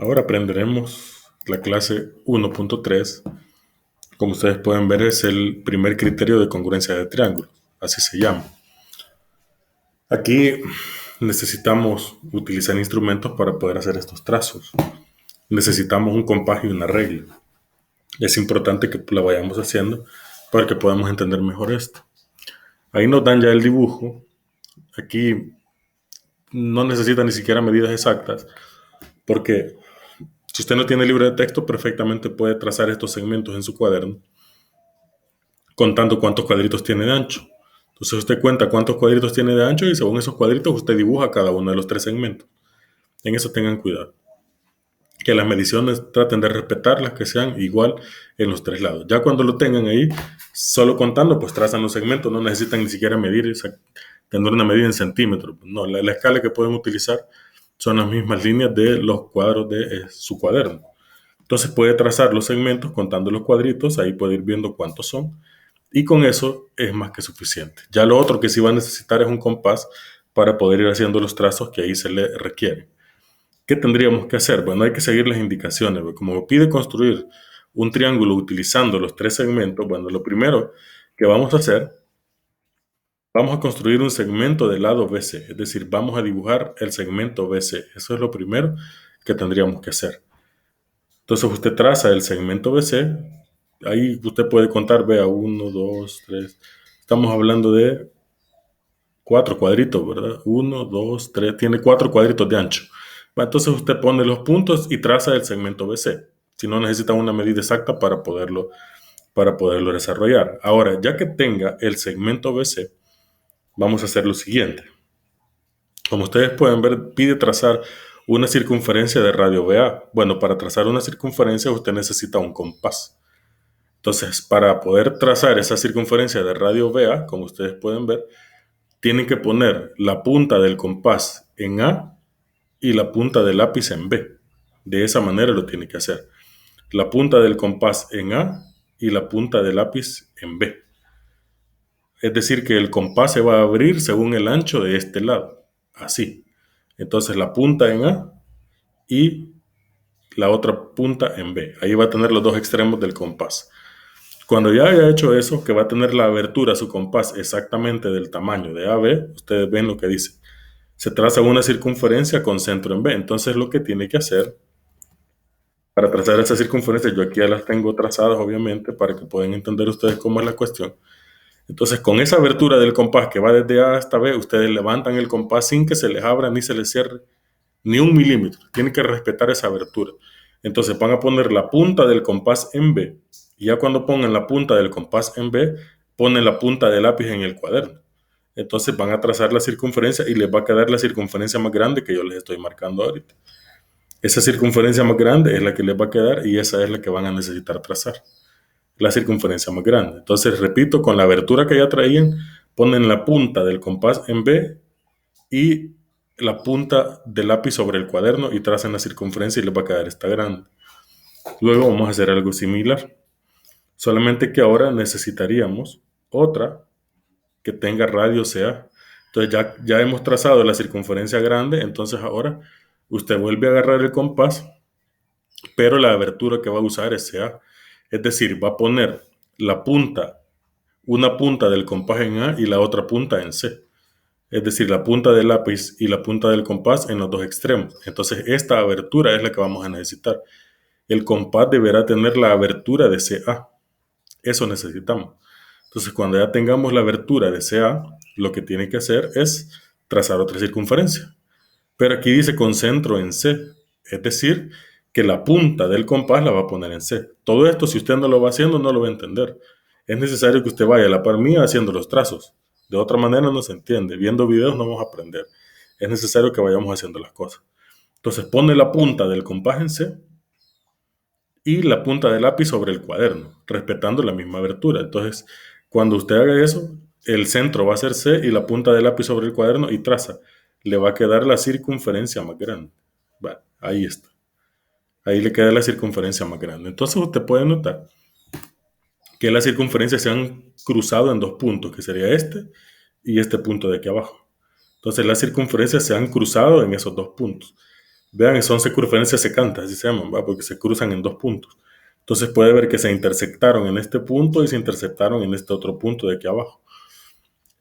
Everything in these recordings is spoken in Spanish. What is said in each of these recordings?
Ahora aprenderemos la clase 1.3. Como ustedes pueden ver, es el primer criterio de congruencia de triángulo, así se llama. Aquí necesitamos utilizar instrumentos para poder hacer estos trazos. Necesitamos un compás y una regla. Es importante que la vayamos haciendo para que podamos entender mejor esto. Ahí nos dan ya el dibujo. Aquí no necesita ni siquiera medidas exactas, porque si usted no tiene libro de texto, perfectamente puede trazar estos segmentos en su cuaderno, contando cuántos cuadritos tiene de ancho. Entonces usted cuenta cuántos cuadritos tiene de ancho y según esos cuadritos usted dibuja cada uno de los tres segmentos. En eso tengan cuidado. Que las mediciones traten de respetarlas, que sean igual en los tres lados. Ya cuando lo tengan ahí, solo contando, pues trazan los segmentos, no necesitan ni siquiera medir, tener una medida en centímetros. No, la escala que pueden utilizar son las mismas líneas de los cuadros de su cuaderno. Entonces puede trazar los segmentos contando los cuadritos, ahí puede ir viendo cuántos son, y con eso es más que suficiente. Ya lo otro que sí va a necesitar es un compás para poder ir haciendo los trazos que ahí se le requieren. ¿Qué tendríamos que hacer? Bueno, hay que seguir las indicaciones. Como pide construir un triángulo utilizando los tres segmentos, bueno, lo primero que vamos a hacer, vamos a construir un segmento del lado BC, es decir, vamos a dibujar el segmento BC. Eso es lo primero que tendríamos que hacer. Entonces usted traza el segmento BC, ahí usted puede contar, vea, 1, 2, 3, estamos hablando de 4 cuadritos, ¿verdad? 1, 2, 3, tiene 4 cuadritos de ancho. Entonces usted pone los puntos y traza el segmento BC. Si no necesita una medida exacta para poderlo desarrollar. Ahora, ya que tenga el segmento BC, vamos a hacer lo siguiente. Como ustedes pueden ver, pide trazar una circunferencia de radio BA. Bueno, para trazar una circunferencia usted necesita un compás. Entonces, para poder trazar esa circunferencia de radio BA, como ustedes pueden ver, tienen que poner la punta del compás en A y la punta del lápiz en B. De esa manera lo tiene que hacer. La punta del compás en A y la punta del lápiz en B. Es decir, que el compás se va a abrir según el ancho de este lado. Así. Entonces la punta en A y la otra punta en B. Ahí va a tener los dos extremos del compás. Cuando ya haya hecho eso, que va a tener la abertura, su compás exactamente del tamaño de AB, ustedes ven lo que dice. Se traza una circunferencia con centro en B. Entonces lo que tiene que hacer para trazar esa circunferencia, yo aquí ya las tengo trazadas obviamente para que puedan entender ustedes cómo es la cuestión. Entonces con esa abertura del compás que va desde A hasta B, ustedes levantan el compás sin que se les abra ni se les cierre ni un milímetro. Tienen que respetar esa abertura. Entonces van a poner la punta del compás en B. Y ya cuando pongan la punta del compás en B, ponen la punta del lápiz en el cuaderno. Entonces van a trazar la circunferencia y les va a quedar la circunferencia más grande que yo les estoy marcando ahorita. Esa circunferencia más grande es la que les va a quedar y esa es la que van a necesitar trazar. La circunferencia más grande. Entonces, repito, con la abertura que ya traían, ponen la punta del compás en B y la punta del lápiz sobre el cuaderno y trazan la circunferencia y les va a quedar esta grande. Luego vamos a hacer algo similar. Solamente que ahora necesitaríamos otra que tenga radio CA. Entonces ya hemos trazado la circunferencia grande, entonces ahora usted vuelve a agarrar el compás, pero la abertura que va a usar es CA. Es decir, va a poner la punta, una punta del compás en A y la otra punta en C. Es decir, la punta del lápiz y la punta del compás en los dos extremos. Entonces, esta abertura es la que vamos a necesitar. El compás deberá tener la abertura de CA. Eso necesitamos. Entonces, cuando ya tengamos la abertura de CA, lo que tiene que hacer es trazar otra circunferencia. Pero aquí dice con centro en C. Es decir, que la punta del compás la va a poner en C. Todo esto, si usted no lo va haciendo, no lo va a entender. Es necesario que usted vaya a la par mía haciendo los trazos. De otra manera no se entiende. Viendo videos no vamos a aprender. Es necesario que vayamos haciendo las cosas. Entonces pone la punta del compás en C y la punta del lápiz sobre el cuaderno, respetando la misma abertura. Entonces, cuando usted haga eso, el centro va a ser C y la punta del lápiz sobre el cuaderno y traza. Le va a quedar la circunferencia más grande. Bueno, ahí está. Ahí le queda la circunferencia más grande. Entonces usted puede notar que las circunferencias se han cruzado en dos puntos, que sería este y este punto de aquí abajo. Entonces las circunferencias se han cruzado en esos dos puntos. Vean, son circunferencias secantes, así se llaman, ¿va? Porque se cruzan en dos puntos. Entonces puede ver que se intersectaron en este punto y se intersectaron en este otro punto de aquí abajo.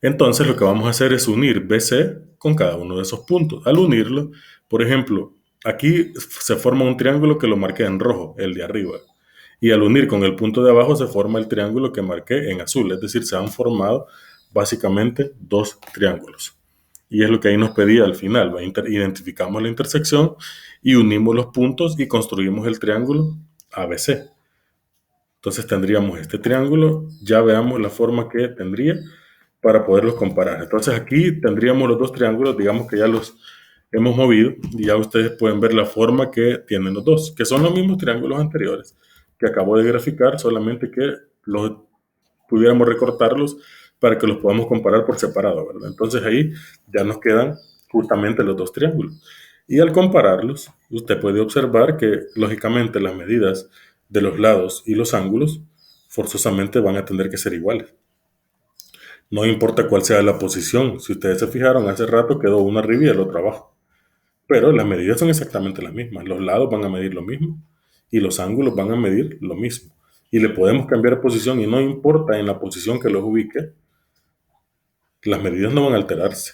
Entonces lo que vamos a hacer es unir BC con cada uno de esos puntos. Al unirlo, por ejemplo, aquí se forma un triángulo que lo marqué en rojo, el de arriba. Y al unir con el punto de abajo se forma el triángulo que marqué en azul. Es decir, se han formado básicamente dos triángulos. Y es lo que ahí nos pedía al final. Identificamos la intersección y unimos los puntos y construimos el triángulo ABC. Entonces tendríamos este triángulo. Ya veamos la forma que tendría para poderlos comparar. Entonces aquí tendríamos los dos triángulos, digamos que ya los hemos movido y ya ustedes pueden ver la forma que tienen los dos, que son los mismos triángulos anteriores que acabo de graficar, solamente que los pudiéramos recortarlos para que los podamos comparar por separado, ¿verdad? Entonces ahí ya nos quedan justamente los dos triángulos. Y al compararlos, usted puede observar que lógicamente las medidas de los lados y los ángulos forzosamente van a tener que ser iguales. No importa cuál sea la posición. Si ustedes se fijaron, hace rato quedó uno arriba y el otro abajo. Pero las medidas son exactamente las mismas. Los lados van a medir lo mismo y los ángulos van a medir lo mismo. Y le podemos cambiar posición y no importa en la posición que los ubique, las medidas no van a alterarse.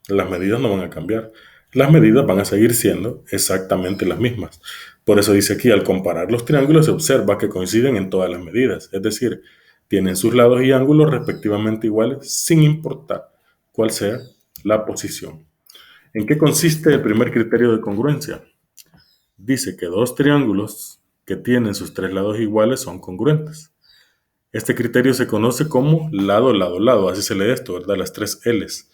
Las medidas no van a cambiar. Las medidas van a seguir siendo exactamente las mismas. Por eso dice aquí, al comparar los triángulos se observa que coinciden en todas las medidas. Es decir, tienen sus lados y ángulos respectivamente iguales sin importar cuál sea la posición. ¿En qué consiste el primer criterio de congruencia? Dice que dos triángulos que tienen sus tres lados iguales son congruentes. Este criterio se conoce como lado, lado, lado. Así se lee esto, ¿verdad? Las tres L's.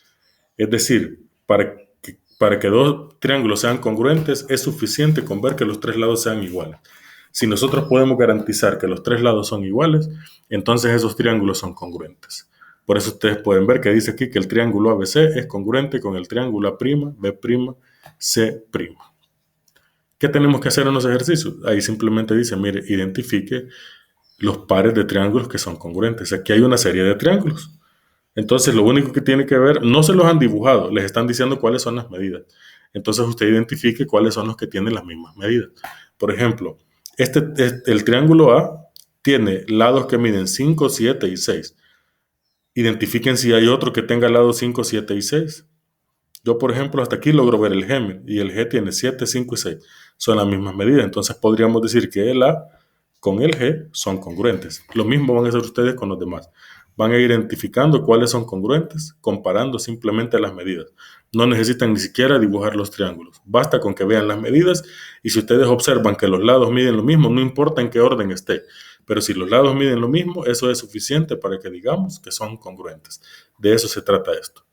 Es decir, para que dos triángulos sean congruentes es suficiente con ver que los tres lados sean iguales. Si nosotros podemos garantizar que los tres lados son iguales, entonces esos triángulos son congruentes. Por eso ustedes pueden ver que dice aquí que el triángulo ABC es congruente con el triángulo A', B', C'. ¿Qué tenemos que hacer en los ejercicios? Ahí simplemente dice, mire, identifique los pares de triángulos que son congruentes. Aquí hay una serie de triángulos. Entonces, lo único que tiene que ver, no se los han dibujado, les están diciendo cuáles son las medidas. Entonces, usted identifique cuáles son los que tienen las mismas medidas. Por ejemplo, el triángulo A tiene lados que miden 5, 7 y 6. Identifiquen si hay otro que tenga lados 5, 7 y 6. Yo, por ejemplo, hasta aquí logro ver el G, y el G tiene 7, 5 y 6. Son las mismas medidas. Entonces, podríamos decir que el A con el G son congruentes. Lo mismo van a hacer ustedes con los demás. Van a ir identificando cuáles son congruentes, comparando simplemente las medidas. No necesitan ni siquiera dibujar los triángulos. Basta con que vean las medidas y si ustedes observan que los lados miden lo mismo, no importa en qué orden esté. Pero si los lados miden lo mismo, eso es suficiente para que digamos que son congruentes. De eso se trata esto.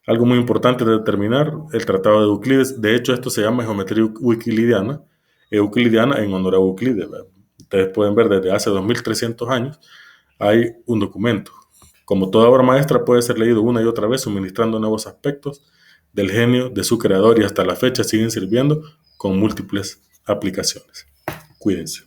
Algo muy importante de determinar, el Tratado de Euclides. De hecho, esto se llama geometría euclidiana en honor a Euclides. ¿Verdad? Ustedes pueden ver desde hace 2300 años hay un documento. Como toda obra maestra puede ser leído una y otra vez suministrando nuevos aspectos del genio de su creador y hasta la fecha siguen sirviendo con múltiples aplicaciones. Cuídense.